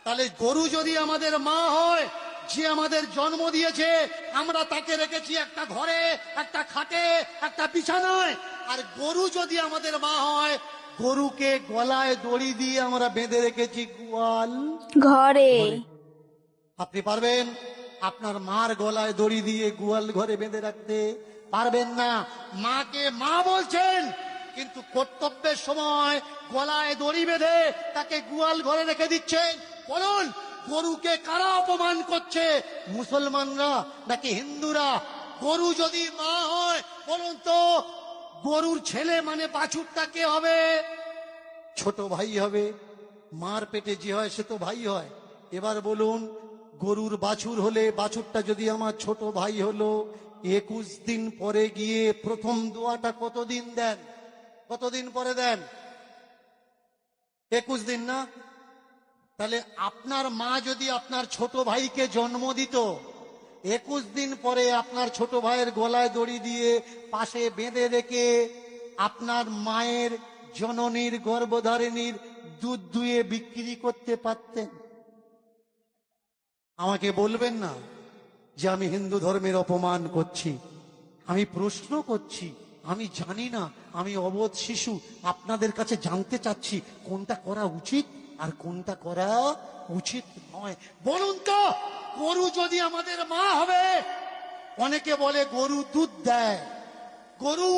তাহলে গরু যদি আমাদের মা হয়, যে আমাদের জন্ম দিয়েছে, আমরা তাকে রেখেছি একটা ঘরে, একটা খাটে, একটা বিছানায়। আর গরু যদি আমাদের মা হয়, গরুকে গলায় দড়ি দিয়ে আমরা বেঁধে রেখেছি গোয়াল ঘরে। আপনি পারবেন আপনার মার গলায় দড়ি দিয়ে গোয়াল ঘরে বেঁধে রাখতে? পারবেন না। মাকে মা বলছেন, কিন্তু কর্তব্যের সময় গলায় দড়ি বেঁধে তাকে গোয়াল ঘরে রেখে দিচ্ছেন। বলুন, গরুকে কারা অপমান করছে, মুসলমানরা নাকি হিন্দুরা? গরু যদি মা হয়, বলুন তো গরুর ছেলে মানে বাছুরটা কে হবে? ছোট ভাই হবে। মার পেটে যে হয় সে তো ভাই হয়। এবার বলুন, গরুর বাছুর হলে, বাছুরটা যদি আমার ছোট ভাই হলো, 21 দিন পরে গিয়ে প্রথম দোয়াটা কতদিন দেন? কতদিন পরে দেন? 21 দিন না? তাহলে আপনার মা যদি আপনার ছোট ভাইকে জন্ম দিত, 21 দিন পরে আপনার ছোট ভাইয়ের গলায় দড়ি দিয়ে পাশে বেঁধে রেখে আপনার মায়ের জননীর গর্ভধারিণীর দুধ দুয়ে বিক্রি করতে পারতেন? আমাকে বলবেন না যে আমি হিন্দু ধর্মের অপমান করছি। আমি প্রশ্ন করছি, আমি জানি না, আমি অবোধ শিশু। আপনাদের কাছে জানতে চাচ্ছি কোনটা করা উচিত আর কোনটা করা উচিত নয়। বলুন তো, গরু যদি আমাদের মা হবে, অনেকে বলে গরু দুধ দেয়, গরু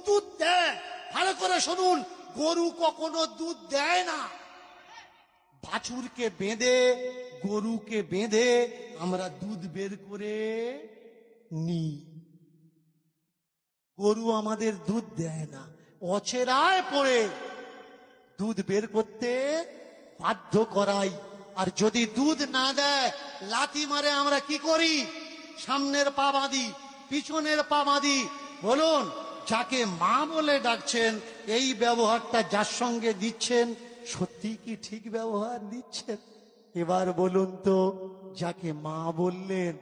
দুধ দেয়। ভালো করে শুনুন, গরু কখনো দুধ দেয় না। বাছুরকে বেঁধে, গরুকে বেঁধে আমরা দুধ বের করে নিই। গরু আমাদের দুধ দেয় না, অচেরায় পড়ে দুধ বের করতে বাধ্য করাই। আর যদি দুধ না দেয়, লাথি মারে আমরা কি করি? সামনের পা বাঁধি, পিছনের পা বাঁধি। বলুন, যাকে মা বলে ডাকছেন, এই ব্যবহারটা যার সঙ্গে দিচ্ছেন, সত্যি কি ঠিক ব্যবহার দিচ্ছেন? এবার বলুন তো, যাকে মা বললেন,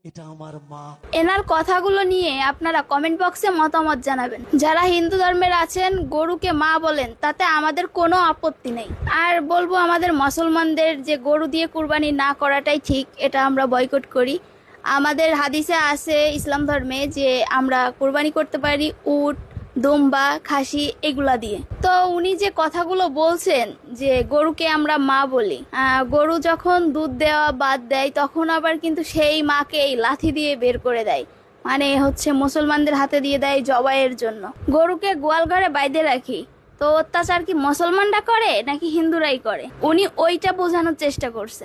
এটা আমার মা। এনার কথাগুলো নিয়ে আপনারা কমেন্ট বক্সে মতামত জানাবেন। যারা হিন্দু ধর্মের আছেন, গরুকে মা বলেন, তাতে আমাদের কোনো আপত্তি নেই। আর বলবো, আমাদের মুসলমানদের যে গরু দিয়ে কুরবানি না করাটাই ঠিক, এটা আমরা বয়কট করি। আমাদের হাদিসে আছে ইসলাম ধর্মে যে আমরা কুরবানি করতে পারি উট, দুম্বা, খাসি এগুলা দিয়ে। তো উনি যে কথাগুলো বলছেন যে গরুকে আমরা মা বলি, গরু যখন দুধ দেওয়া বাদ দেয়, তখন আবার কিন্তু সেই মাকে এই লাথি দিয়ে বের করে দেয়, মানে হচ্ছে মুসলমানদের হাতে দিয়ে দেয় জবাইয়ের জন্য। গরুকে গোয়াল ঘরে বাইধে রাখি, তো অত্যাচার কি মুসলমানরা করে নাকি হিন্দুরাই করে? উনি ওইটা বোঝানোর চেষ্টা করছে।